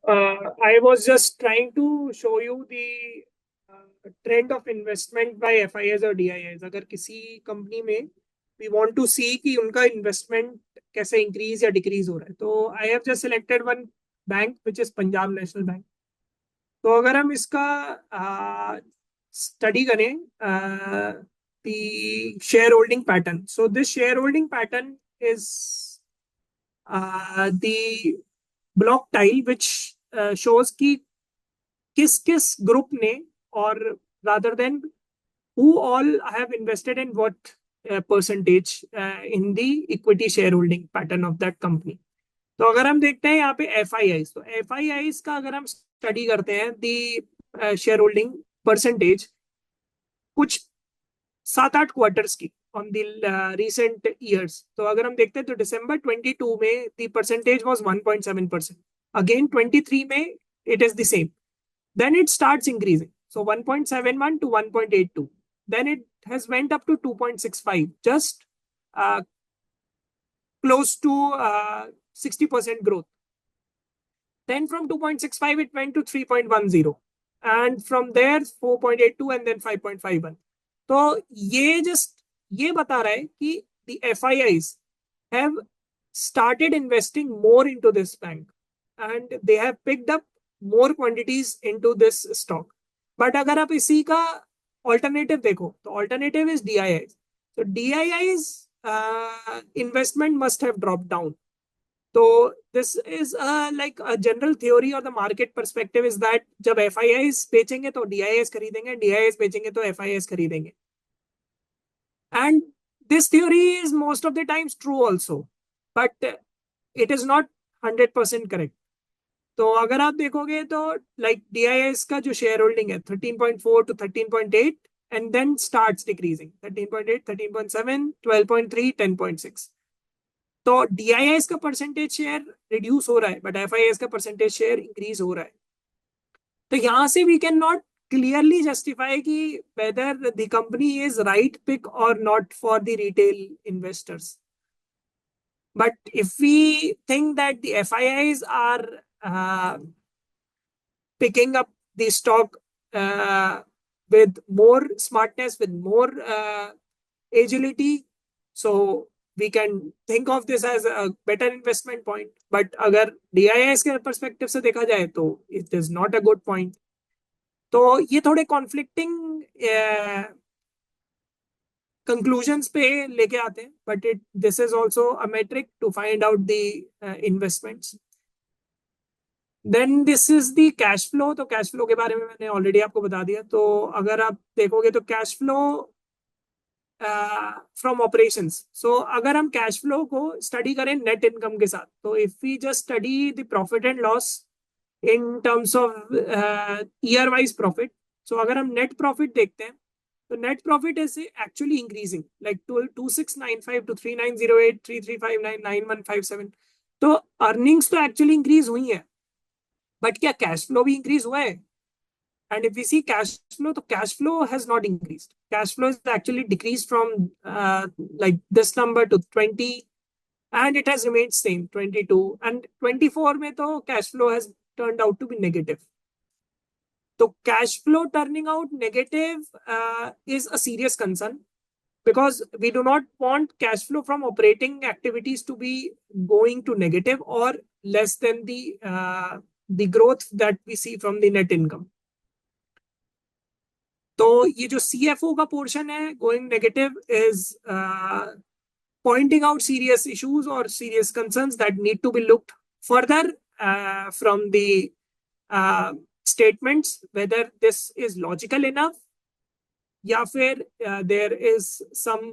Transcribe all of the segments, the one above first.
I was just trying to show you the trend of investment by FIS or DIIs. अगर किसी company में we want to see कि उनका investment कैसे increase या decrease हो रहा है, तो I have just selected one bank which is Punjab national bank. तो अगर हम इसका स्टडी करें the shareholding pattern. So this shareholding pattern is the block tile which shows कि किस किस ग्रुप ने और rather than who all have invested in what percentage in the equity shareholding pattern of that company. तो अगर हम देखते हैं यहाँ पे FIIs, तो FIIs का अगर हम स्टडी करते हैं दी शेयर होल्डिंग परसेंटेज कुछ 7-8 क्वार्टर्स की ऑन द रिसेंट ईयर्स, तो अगर हम देखते हैं तो दिसंबर 22 में द परसेंटेज वाज 1.7%. अगेन 23 में it is the same. Then it starts increasing, so 1.71 to 1.82. Then it has went up to 2.65, just close to 60% growth. Then from 2.65 it went to 3.10, and from there 4.82 and then 5.51. तो ये बता रहा है कि the FIIs have started investing more into this bank and they have picked up more quantities into this stock. But अगर आप इसी का ऑल्टरनेटिव देखो तो ऑल्टरनेटिव इज DIIs. तो DIIs investment must have dropped down. तो this is like a general theory or the market perspective is that जब FIIs बेचेंगे तो DIIs खरीदेंगे, DIIs बेचेंगे तो FIIs खरीदेंगे. And this theory is most of the times true also, but it is not 100% correct. तो अगर आप देखोगे तो लाइक DIIs का जो शेयर होल्डिंग है 13.4 to 13.8 and then starts decreasing 13.8, 13.7, 12.3, 10.6. तो DIIs का परसेंटेज शेयर रिड्यूस हो रहा है बट FIIs का परसेंटेज शेयर इंक्रीज हो रहा है. तो यहां से we can not clearly justify कि whether the company is right pick or not for the retail investors. But if we think that the FIIs are picking up the stock with more smartness, with more agility, so we can think of this as a better investment point. But अगर DIIs के perspective से देखा जाए तो it is not a good point. तो ये थोड़े conflicting conclusions पे लेके आते हैं, but this is also a metric to find out the investments. Then this is the cash flow. तो कैश फ्लो के बारे में मैंने ऑलरेडी आपको बता दिया. तो अगर आप देखोगे तो cash flow from operations. So अगर हम कैश फ्लो को स्टडी करें नेट इनकम के साथ, तो if we just study the profit and loss in terms of year wise profit. So अगर हम net profit देखते हैं तो net profit is actually increasing like 2695 to 3908, 3359, 9157. तो earnings तो actually increase हुई है, but क्या cash flow भी increase हुआ है? And if we see cash flow, तो cash flow has not increased. Cash flow is actually decreased from like this number to 20 and it has remained same 22 and 24 में तो cash flow has turned out to be negative. So cash flow turning out negative is a serious concern because we do not want cash flow from operating activities to be going to negative or less than the growth that we see from the net income. तो ये जो CFO का portion है going negative is pointing out serious issues or serious concerns that need to be looked further from the statements, whether this is logical enough या फिर there is some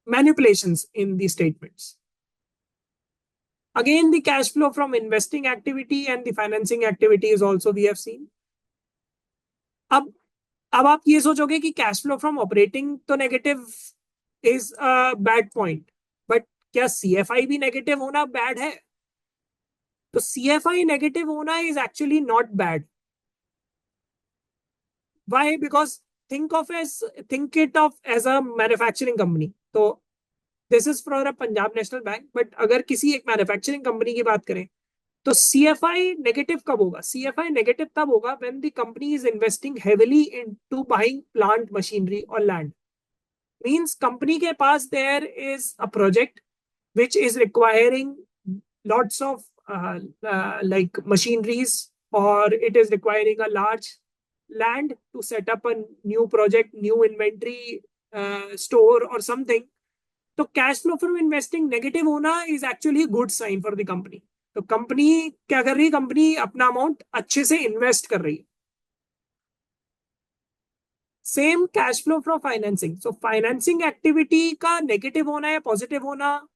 manipulations in the statements. Again, the cash flow from investing activity and the financing activity is also we have seen. अब आप ये सोचोगे कि cash flow from operating तो negative is a bad point, but क्या CFI भी negative होना bad है? तो CFI नेगेटिव होना is actually not bad. Why? Because think it of as a manufacturing company. तो this is for a Punjab national bank, but अगर किसी एक मैन्युफैक्चरिंग कंपनी की बात करें तो CFI नेगेटिव कब होगा? CFI नेगेटिव तब होगा when the company is investing heavily into buying plant machinery और लैंड. मींस कंपनी के पास there is a project which is requiring lots of like machineries, or it is requiring a large land to set up a new project, new inventory store or something. तो cash flow from investing negative होना is actually good sign for the company. तो company क्या कर रही है? Company अपना amount अच्छे से इन्वेस्ट कर रही है. Same cash flow from financing. So financing activity का नेगेटिव होना या पॉजिटिव होना,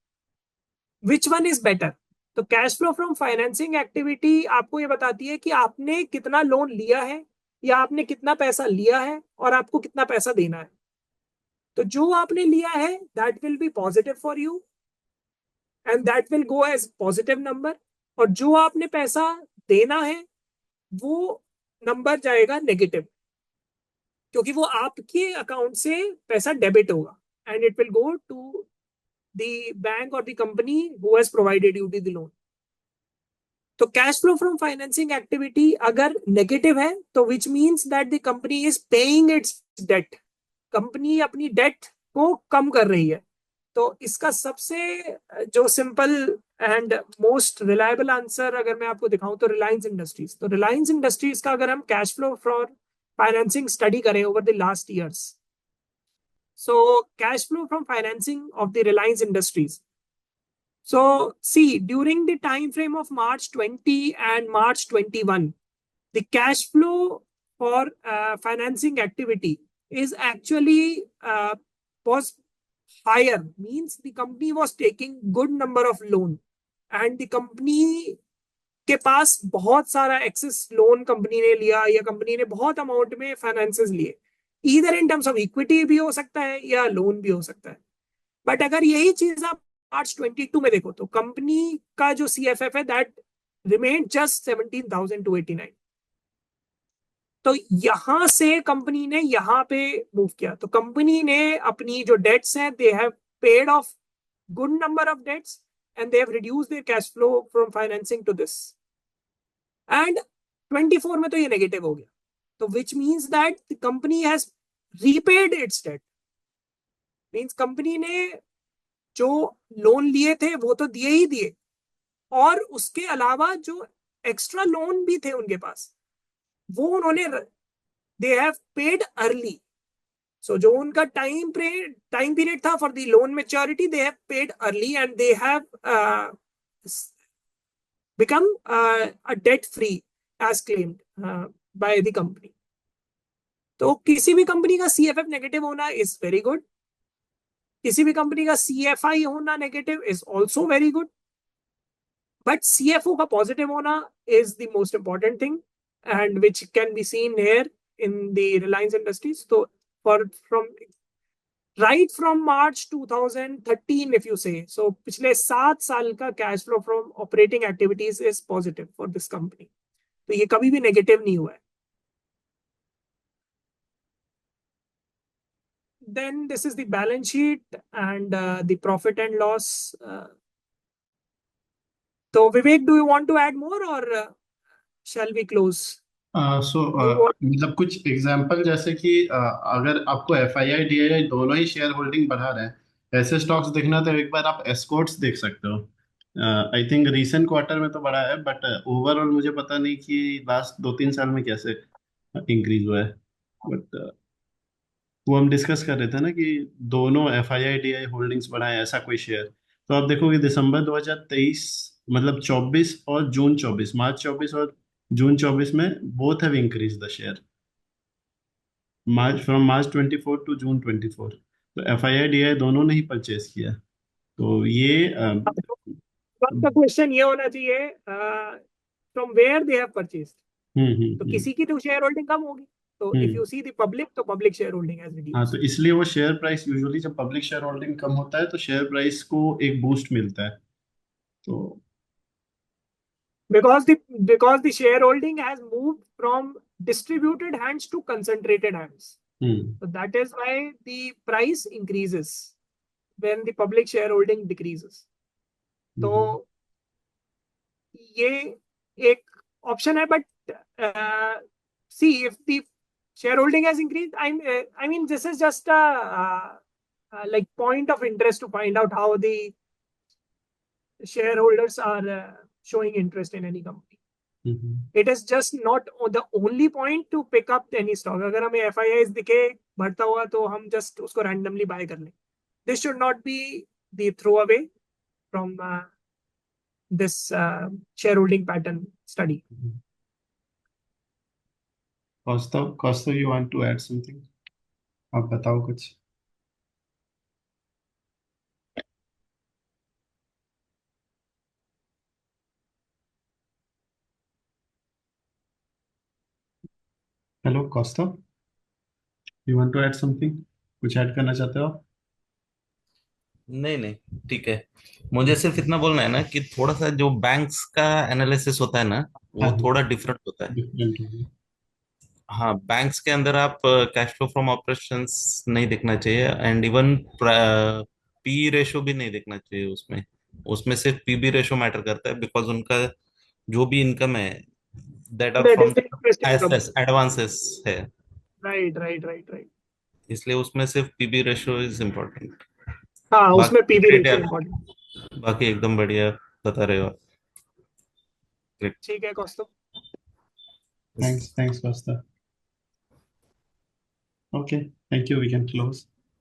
विच वन इज बेटर? तो cash flow from financing activity आपको ये बताती है कि आपने कितना लोन लिया है या आपने कितना पैसा लिया है और आपको कितना पैसा देना है. तो जो आपने लिया है that will be positive for you and that will go as positive number, और जो आपने पैसा देना है वो नंबर जाएगा नेगेटिव, क्योंकि वो आपके अकाउंट से पैसा डेबिट होगा and it will go to the bank or the company who has provided you the loan. तो cash flow from financing activity अगर नेगेटिव है तो which means that the company is paying its debt. Company अपनी debt को कम कर रही है. तो इसका सबसे जो simple and most reliable answer अगर मैं आपको दिखाऊं तो रिलायंस इंडस्ट्रीज. तो रिलायंस इंडस्ट्रीज का अगर हम cash flow from financing study करें over the last years, so cash flow from financing of the Reliance Industries. So see, during the time frame of March 20 and March 21, the cash flow for financing activity is actually was higher. Means the company was taking good number of loan and the company के पास बहुत सारा access loan company ने लिया या company ने बहुत amount में finances लिए. इधर इन टर्म्स ऑफ इक्विटी भी हो सकता है या लोन भी हो सकता है. बट अगर यही चीज आप मार्च 22 में देखो तो कंपनी का जो CFF है दैट रिमेन जस्ट 17,289. तो यहां से कंपनी ने यहां पे मूव किया. तो कंपनी ने अपनी जो डेट्स हैं they have paid off good number of debts and they have reduced their cash flow from financing to this. And 24 में तो ये नेगेटिव हो गया. तो which means that the company has repaid its debt. Means company ने जो loan लिए थे वो तो दिए ही दिए, और उसके अलावा जो एक्स्ट्रा लोन भी थे उनके पास वो उन्होंने दे हैव पेड अर्ली. सो जो उनका टाइम पीरियड था for the loan maturity they have paid early and they have become a debt free as claimed by the company. तो किसी भी कंपनी का CFF नेगेटिव होना इज वेरी गुड. किसी भी कंपनी का CFI होना negative is also very good. But CFO का पॉजिटिव होना is the most important thing and which can be seen here in the Reliance industries. तो for from right from March 2013 if you say so, पिछले 7 साल का cash flow from operating activities is positive for this company. तो ये कभी भी negative नहीं हुआ है. Then this is the balance sheet and the profit and loss. So Vivek, do you want to add more or shall we close? मतलब कुछ example जैसे कि अगर आपको FII DII दोनों ही शेयर होल्डिंग बढ़ा रहे हैं ऐसे स्टॉक्स देखना तो एक बार आप एस्कॉर्ट्स देख सकते हो. आई थिंक रीसेंट क्वार्टर में तो बढ़ा है बट ओवरऑल मुझे पता नहीं कि लास्ट 2-3 साल में कैसे इंक्रीज हुआ है. बट वो हम डिस्कस कर रहे थे ना कि दोनों FII DII होल्डिंग्स बढ़ाए ऐसा कोई शेयर. तो आप देखोगे दिसंबर 2023 मतलब 24 और जून 24, मार्च 24 और जून 24 में both have increase the share March 24 to June 24. तो FII DII दोनों ने ही परचेज किया. तो ये आपका क्वेश्चन ये होना चाहिए from where they have purchased. तो किसी की तो शेयर होल्डिंग कम होगी. तो if you see the public तो पब्लिक शेयर होल्डिंग हैज हाँ रिड्यूस्ड. तो इसलिए वो शेयर प्राइस यूजुअली जब पब्लिक शेयर होल्डिंग कम होता है तो शेयर प्राइस को एक बूस्ट मिलता है. तो because the shareholding has moved from distributed hands to concentrated hands. So that is why the price increases when the public shareholding decreases. तो ये एक ऑप्शन है, but see if the share holding has increase, I mean this is just like point of interest to find out how the shareholders are showing interest in any company. It is just not the only point to pick up any stock. अगर हमें FIIs दिखे बढ़ता हुआ तो हम just उसको randomly buy कर लें. This should not be the throwaway from this shareholding pattern study. Kaustav, you want to add something? आप बताओ कुछ. Hello Kaustav, you want to add something? कुछ ऐड करना चाहते हो आप? नहीं नहीं, ठीक है। मुझे सिर्फ इतना बोलना है ना कि थोड़ा सा जो बैंक्स का एनालिसिस होता है ना, हाँ वो थोड़ा डिफरेंट होता है। डिफरेंट होगी. हाँ, बैंक्स के अंदर आप कैश फ्लो फ्रॉम ऑपरेशंस नहीं देखना चाहिए, एंड इवन पी रेशो भी नहीं देखना चाहिए उसमें। उसमें सिर्फ पीबी रेशो मैटर करता है, बिकॉज उनका जो भी इनकम है, that are That from is the interest income. Assets, advances है। Right, right, right, right. इसलिए उसमें सिर्फ पीबी रेशो इज इम्पोर्टेंट। हाँ, उसमें बाकी पीवी ग्रेट रेशियो यार, इम्पोर्टेंट. बाकी एकदम बढ़िया बता रहे हो। ग्रेट। ठीक है Kaustubh. Thanks Kaustav. Okay, thank you, we can close.